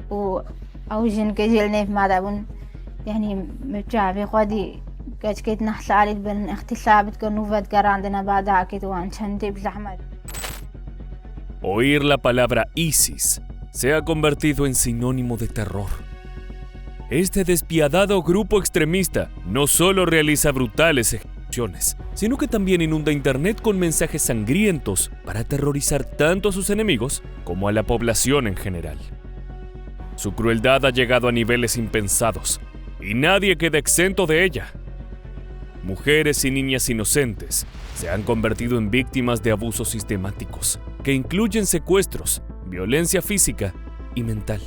وأوجن كجيلنا في مادابون يعني متشابه قدي كأشكيت نحلالي بين اختلافات كنوفات كراندنا بعد عكيت وانشنتي بزحمة. Oír la palabra ISIS se ha convertido en sinónimo de terror. Este despiadado grupo extremista no solo realiza brutales ejecuciones, sino que también inunda Internet con mensajes sangrientos para aterrorizar tanto a sus enemigos como a la población en general. Su crueldad ha llegado a niveles impensados y nadie queda exento de ella. Mujeres y niñas inocentes se han convertido en víctimas de abusos sistemáticos que incluyen secuestros, violencia física y mental.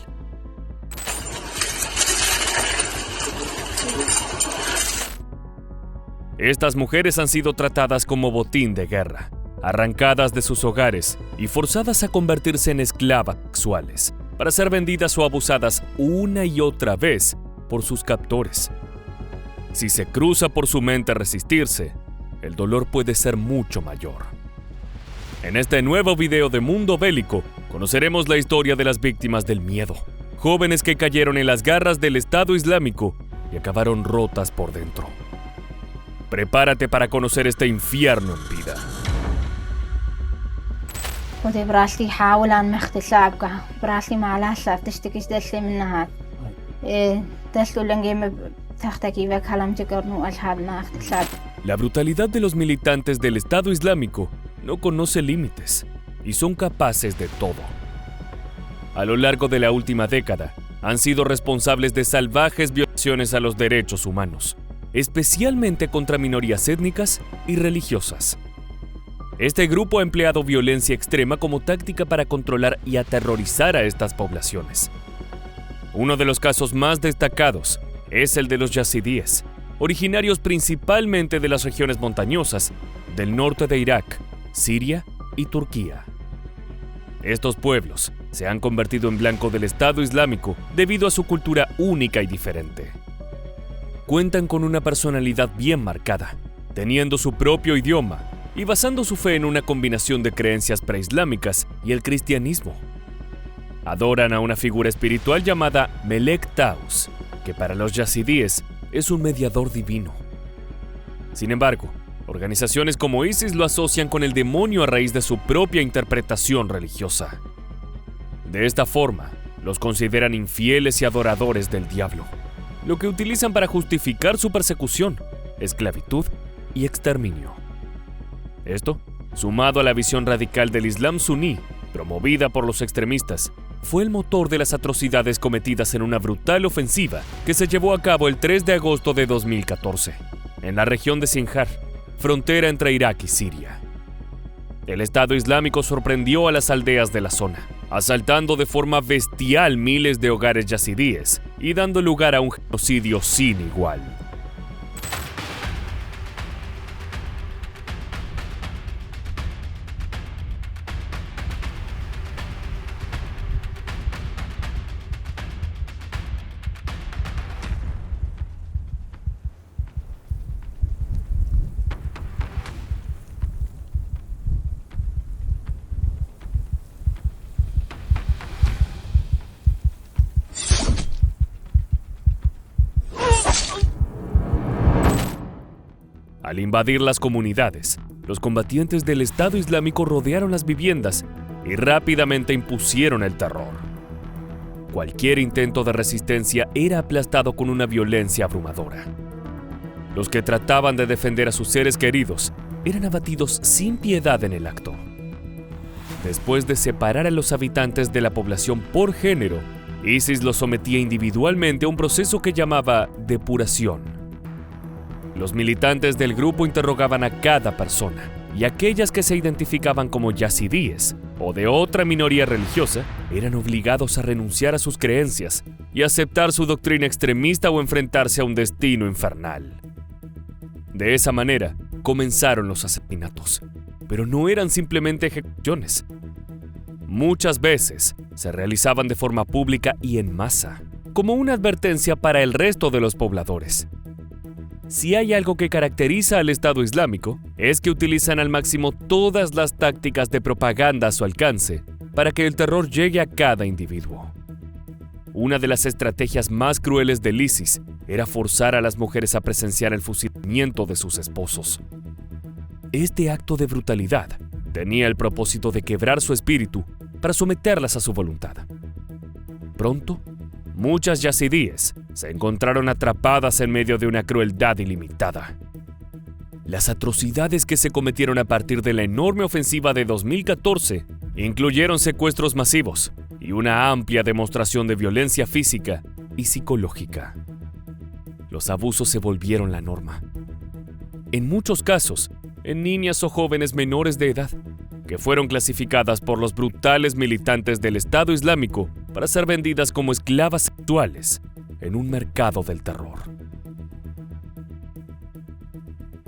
Estas mujeres han sido tratadas como botín de guerra, arrancadas de sus hogares y forzadas a convertirse en esclavas sexuales para ser vendidas o abusadas una y otra vez por sus captores. Si se cruza por su mente resistirse, el dolor puede ser mucho mayor. En este nuevo video de Mundo Bélico, conoceremos la historia de las víctimas del miedo, jóvenes que cayeron en las garras del Estado Islámico y acabaron rotas por dentro. Prepárate para conocer este infierno en vida. ودي براسلي حاول أن مختلسابك براسلي مع الأسف تشتكيش دسلي منها دسلو لنجيم تختكي بك هلم تكرنو أشهادنا اختلساب. La brutalidad de los militantes del Estado Islámico no conoce límites y son capaces de todo. A lo largo de la última década, han sido responsables de salvajes violaciones a los derechos humanos, especialmente contra minorías étnicas y religiosas. Este grupo ha empleado violencia extrema como táctica para controlar y aterrorizar a estas poblaciones. Uno de los casos más destacados es el de los yazidíes, originarios principalmente de las regiones montañosas del norte de Irak, Siria y Turquía. Estos pueblos se han convertido en blanco del Estado Islámico debido a su cultura única y diferente. Cuentan con una personalidad bien marcada, teniendo su propio idioma y basando su fe en una combinación de creencias preislámicas y el cristianismo. Adoran a una figura espiritual llamada Melek Taus, que para los yazidíes es un mediador divino. Sin embargo, organizaciones como ISIS lo asocian con el demonio a raíz de su propia interpretación religiosa. De esta forma, los consideran infieles y adoradores del diablo, lo que utilizan para justificar su persecución, esclavitud y exterminio. Esto, sumado a la visión radical del Islam suní, promovida por los extremistas, fue el motor de las atrocidades cometidas en una brutal ofensiva que se llevó a cabo el 3 de agosto de 2014, en la región de Sinjar, frontera entre Irak y Siria. El Estado Islámico sorprendió a las aldeas de la zona, asaltando de forma bestial miles de hogares yazidíes y dando lugar a un genocidio sin igual. Al invadir las comunidades, los combatientes del Estado Islámico rodearon las viviendas y rápidamente impusieron el terror. Cualquier intento de resistencia era aplastado con una violencia abrumadora. Los que trataban de defender a sus seres queridos eran abatidos sin piedad en el acto. Después de separar a los habitantes de la población por género, ISIS los sometía individualmente a un proceso que llamaba depuración. Los militantes del grupo interrogaban a cada persona, y aquellas que se identificaban como yazidíes o de otra minoría religiosa eran obligados a renunciar a sus creencias y aceptar su doctrina extremista o enfrentarse a un destino infernal. De esa manera, comenzaron los asesinatos, pero no eran simplemente ejecuciones. Muchas veces se realizaban de forma pública y en masa, como una advertencia para el resto de los pobladores. Si hay algo que caracteriza al Estado Islámico, es que utilizan al máximo todas las tácticas de propaganda a su alcance para que el terror llegue a cada individuo. una de las estrategias más crueles del ISIS era forzar a las mujeres a presenciar el fusilamiento de sus esposos. Este acto de brutalidad tenía el propósito de quebrar su espíritu para someterlas a su voluntad. Pronto, muchas yazidíes se encontraron atrapadas en medio de una crueldad ilimitada. Las atrocidades que se cometieron a partir de la enorme ofensiva de 2014 incluyeron secuestros masivos y una amplia demostración de violencia física y psicológica. Los abusos se volvieron la norma. En muchos casos, en niñas o jóvenes menores de edad, que fueron clasificadas por los brutales militantes del Estado Islámico para ser vendidas como esclavas sexuales en un mercado del terror.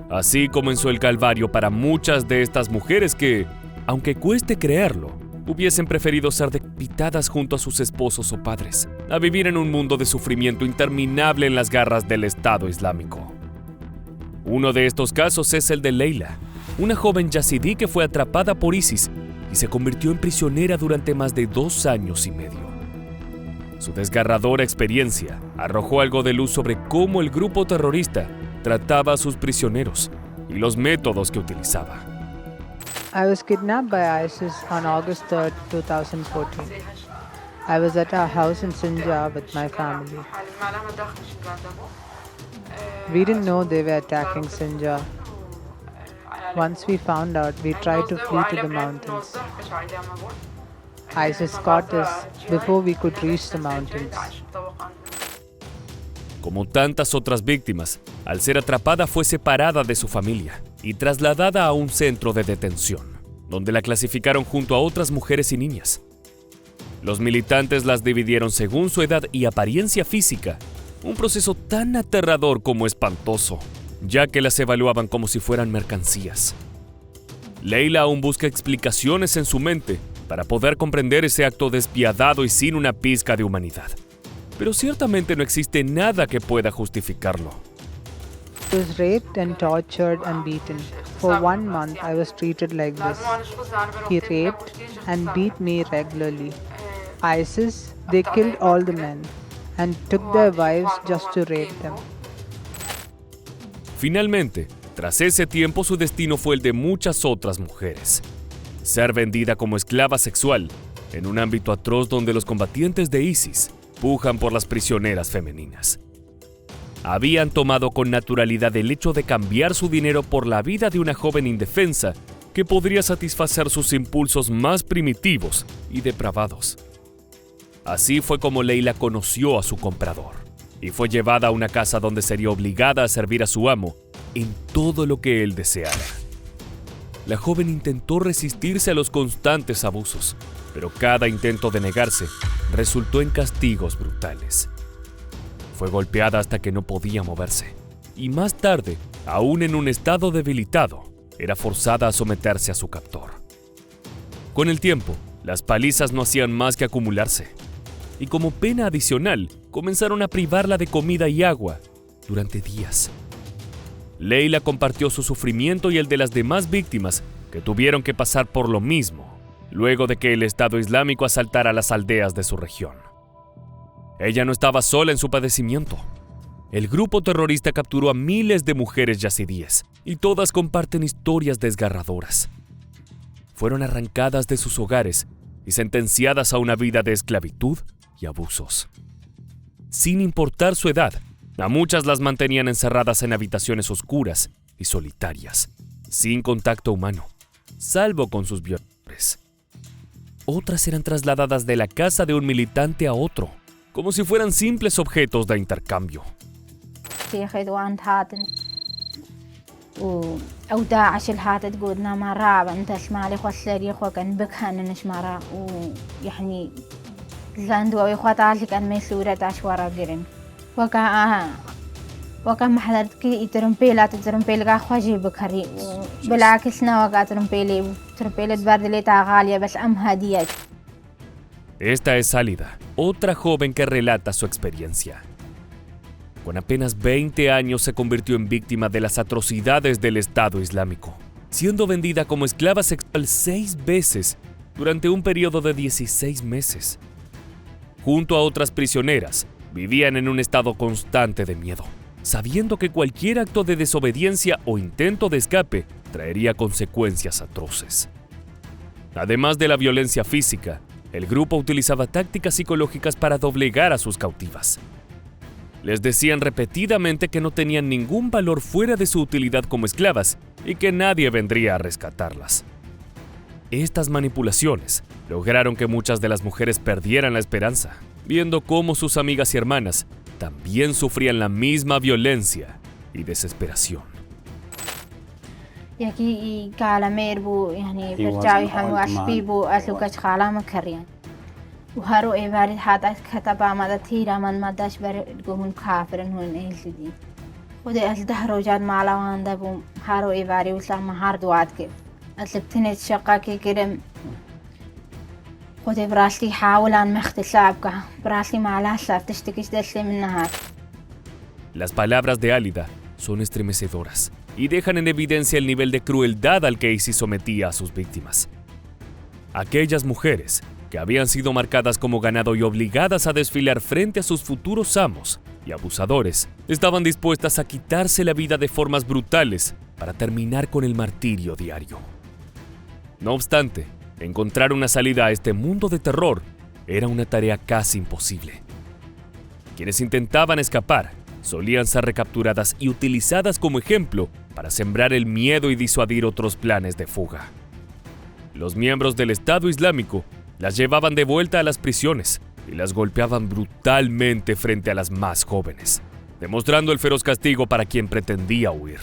Así comenzó el calvario para muchas de estas mujeres que, aunque cueste creerlo, hubiesen preferido ser decapitadas junto a sus esposos o padres, a vivir en un mundo de sufrimiento interminable en las garras del Estado Islámico. Uno de estos casos es el de Leila, una joven yazidí que fue atrapada por ISIS y se convirtió en prisionera durante más de 2 años y medio. Su desgarradora experiencia arrojó algo de luz sobre cómo el grupo terrorista trataba a sus prisioneros y los métodos que utilizaba. I was kidnapped by ISIS on August 3, 2014. I was at our house in Sinjar with my family. We didn't know they were attacking Sinjar. Once we found out, we tried to flee to the mountains. ISIS caught us before we could reach the mountains. Como tantas otras víctimas, al ser atrapada fue separada de su familia y trasladada a un centro de detención, donde la clasificaron junto a otras mujeres y niñas. Los militantes las dividieron según su edad y apariencia física, un proceso tan aterrador como espantoso, ya que las evaluaban como si fueran mercancías. Leila aún busca explicaciones en su mente para poder comprender ese acto despiadado y sin una pizca de humanidad. Pero ciertamente no existe nada que pueda justificarlo. I was raped and tortured and beaten. For 1 month, I was treated like this. He raped and beat me regularly. ISIS, they killed all the men and took their wives just to rape them. Finalmente, tras ese tiempo, su destino fue el de muchas otras mujeres. Ser vendida como esclava sexual en un ámbito atroz donde los combatientes de ISIS pujan por las prisioneras femeninas. Habían tomado con naturalidad el hecho de cambiar su dinero por la vida de una joven indefensa que podría satisfacer sus impulsos más primitivos y depravados. Así fue como Leila conoció a su comprador y fue llevada a una casa donde sería obligada a servir a su amo en todo lo que él deseara. La joven intentó resistirse a los constantes abusos, pero cada intento de negarse resultó en castigos brutales. Fue golpeada hasta que no podía moverse, y más tarde, aún en un estado debilitado, era forzada a someterse a su captor. Con el tiempo, las palizas no hacían más que acumularse, y como pena adicional, comenzaron a privarla de comida y agua durante días. Leila compartió su sufrimiento y el de las demás víctimas que tuvieron que pasar por lo mismo luego de que el Estado Islámico asaltara las aldeas de su región. Ella no estaba sola en su padecimiento. El grupo terrorista capturó a miles de mujeres yazidíes y todas comparten historias desgarradoras. Fueron arrancadas de sus hogares y sentenciadas a una vida de esclavitud y abusos. Sin importar su edad, a muchas las mantenían encerradas en habitaciones oscuras y solitarias, sin contacto humano, salvo con sus violadores. Otras eran trasladadas de la casa de un militante a otro, como si fueran simples objetos de intercambio. وكان محضرتك ترمبيلا ترمبيل خواجي بكري بالعكس نوقع ترمبيلة باردليتا غالية بس أم هدية. Esta es Álida, otra joven que relata su experiencia. Con apenas 20 años se convirtió en víctima de las atrocidades del Estado Islámico, siendo vendida como esclava sexual 6 veces durante un periodo de 16 meses. junto a otras prisioneras, vivían en un estado constante de miedo, sabiendo que cualquier acto de desobediencia o intento de escape traería consecuencias atroces. Además de la violencia física, el grupo utilizaba tácticas psicológicas para doblegar a sus cautivas. Les decían repetidamente que no tenían ningún valor fuera de su utilidad como esclavas y que nadie vendría a rescatarlas. Estas manipulaciones lograron que muchas de las mujeres perdieran la esperanza, viendo cómo sus amigas y hermanas también sufrían la misma violencia y desesperación. يكي كالمير بو يعني برجعي حمو أشبي بو أسلوكش خالا مكريان وهارو إيباري حتى كتبا ماذا تيرا من مداش برقوهن كافرن هون إيلتدي ودي أسلدهرو جاد معلوان دابو هارو إيباري وسلام هاردوات كيف أسلبتني الشقا كي كرم ودي براسلي حاولان مختلابك براسلي معلاسة تشتكيش دسلي منها. Las palabras de Álida son estremecedoras y dejan en evidencia el nivel de crueldad al que Isis sometía a sus víctimas. Aquellas mujeres que habían sido marcadas como ganado y obligadas a desfilar frente a sus futuros amos y abusadores, estaban dispuestas a quitarse la vida de formas brutales para terminar con el martirio diario. No obstante, encontrar una salida a este mundo de terror era una tarea casi imposible. Quienes intentaban escapar solían ser recapturadas y utilizadas como ejemplo para sembrar el miedo y disuadir otros planes de fuga. Los miembros del Estado Islámico las llevaban de vuelta a las prisiones y las golpeaban brutalmente frente a las más jóvenes, demostrando el feroz castigo para quien pretendía huir.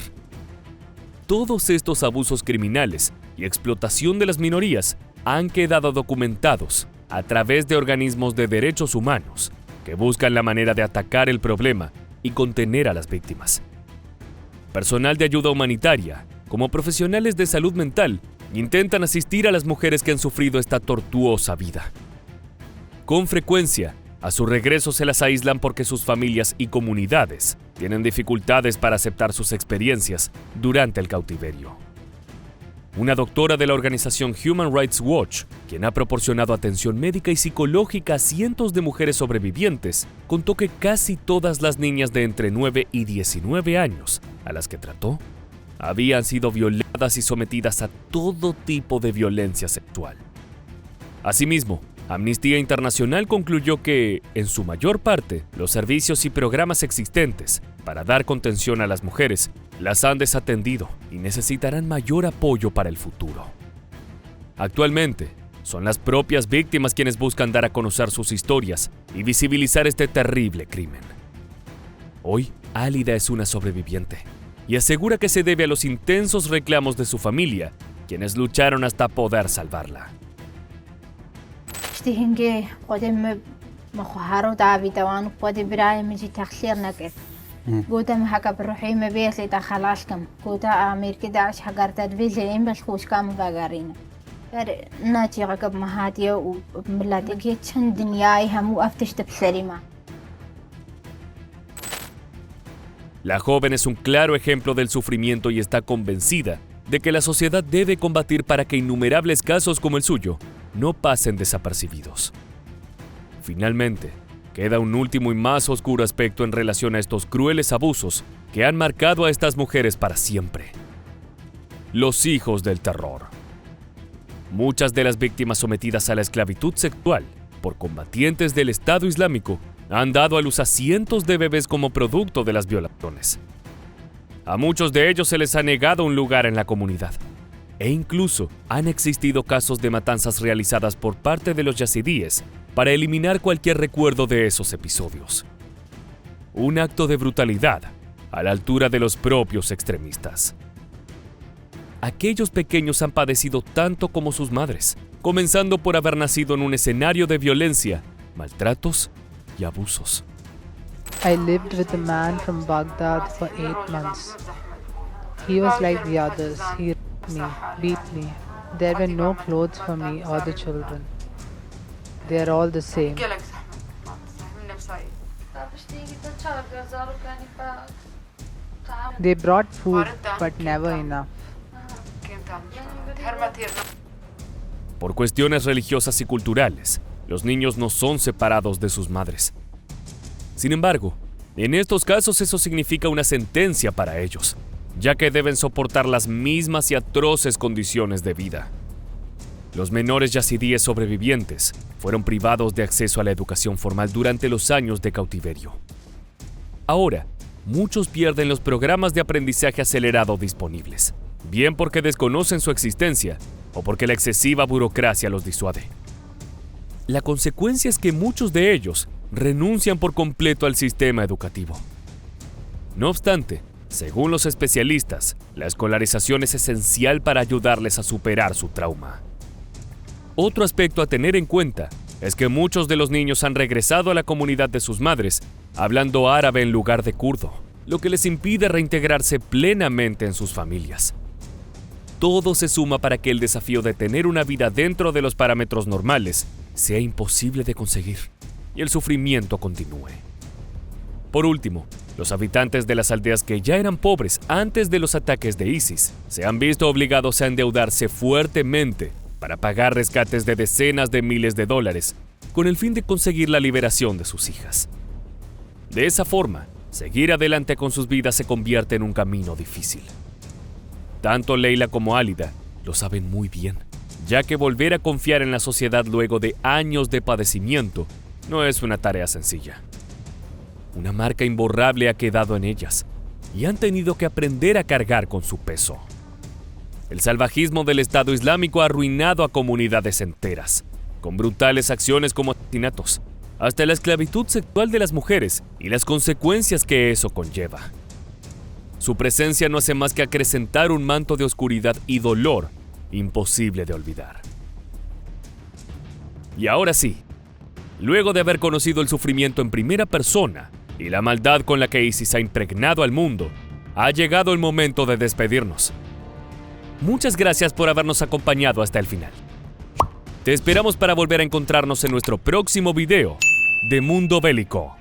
Todos estos abusos criminales y explotación de las minorías han quedado documentados a través de organismos de derechos humanos que buscan la manera de atacar el problema y contener a las víctimas. Personal de ayuda humanitaria, como profesionales de salud mental, intentan asistir a las mujeres que han sufrido esta tortuosa vida. Con frecuencia, a su regreso se las aíslan porque sus familias y comunidades tienen dificultades para aceptar sus experiencias durante el cautiverio. Una doctora de la organización Human Rights Watch, quien ha proporcionado atención médica y psicológica a cientos de mujeres sobrevivientes, contó que casi todas las niñas de entre 9 y 19 años a las que trató habían sido violadas y sometidas a todo tipo de violencia sexual. Asimismo, Amnistía Internacional concluyó que, en su mayor parte, los servicios y programas existentes para dar contención a las mujeres las han desatendido y necesitarán mayor apoyo para el futuro. Actualmente, son las propias víctimas quienes buscan dar a conocer sus historias y visibilizar este terrible crimen. Hoy, Álida es una sobreviviente y asegura que se debe a los intensos reclamos de su familia, quienes lucharon hasta poder salvarla. اشتهنجي قدم مخهارو دابي توان قدي براي مجي تخسير نكت قوتا محكا بروحي مبيس لتا خلاصكم قوتا امير كدا عش حقار تدبيزي ام بس خوش كام باقارين ناتي غاقب مهاتيا وبملاتي كي تشن دنياي همو افتش تبسريما. La joven es un claro ejemplo del sufrimiento y está convencida de que la sociedad debe combatir para que innumerables casos como el suyo no pasen desapercibidos. Finalmente, queda un último y más oscuro aspecto en relación a estos crueles abusos que han marcado a estas mujeres para siempre. Los hijos del terror. Muchas de las víctimas sometidas a la esclavitud sexual por combatientes del Estado Islámico han dado a luz a cientos de bebés como producto de las violaciones. A muchos de ellos se les ha negado un lugar en la comunidad. E incluso han existido casos de matanzas realizadas por parte de los yazidíes para eliminar cualquier recuerdo de esos episodios. Un acto de brutalidad a la altura de los propios extremistas. Aquellos pequeños han padecido tanto como sus madres, comenzando por haber nacido en un escenario de violencia, maltratos y abusos. I lived with a man from Baghdad for 8 months. He was like the others. He raped me, beat me. There were no clothes for me or the children. They are all the same. They brought food, but never enough. Por cuestiones religiosas y culturales, los niños no son separados de sus madres. Sin embargo, en estos casos eso significa una sentencia para ellos, ya que deben soportar las mismas y atroces condiciones de vida. Los menores yazidíes sobrevivientes fueron privados de acceso a la educación formal durante los años de cautiverio. Ahora, muchos pierden los programas de aprendizaje acelerado disponibles, bien porque desconocen su existencia o porque la excesiva burocracia los disuade. La consecuencia es que muchos de ellos renuncian por completo al sistema educativo. No obstante, según los especialistas, la escolarización es esencial para ayudarles a superar su trauma. Otro aspecto a tener en cuenta es que muchos de los niños han regresado a la comunidad de sus madres hablando árabe en lugar de kurdo, lo que les impide reintegrarse plenamente en sus familias. Todo se suma para que el desafío de tener una vida dentro de los parámetros normales sea imposible de conseguir y el sufrimiento continúe. Por último, los habitantes de las aldeas que ya eran pobres antes de los ataques de ISIS se han visto obligados a endeudarse fuertemente para pagar rescates de decenas de miles de dólares con el fin de conseguir la liberación de sus hijas. De esa forma, seguir adelante con sus vidas se convierte en un camino difícil. Tanto Leila como Álida lo saben muy bien, ya que volver a confiar en la sociedad luego de años de padecimiento no es una tarea sencilla. Una marca imborrable ha quedado en ellas y han tenido que aprender a cargar con su peso. El salvajismo del Estado Islámico ha arruinado a comunidades enteras, con brutales acciones como asesinatos, hasta la esclavitud sexual de las mujeres y las consecuencias que eso conlleva. Su presencia no hace más que acrecentar un manto de oscuridad y dolor imposible de olvidar. Y ahora sí, luego de haber conocido el sufrimiento en primera persona y la maldad con la que ISIS ha impregnado al mundo, ha llegado el momento de despedirnos. Muchas gracias por habernos acompañado hasta el final. Te esperamos para volver a encontrarnos en nuestro próximo video de Mundo Bélico.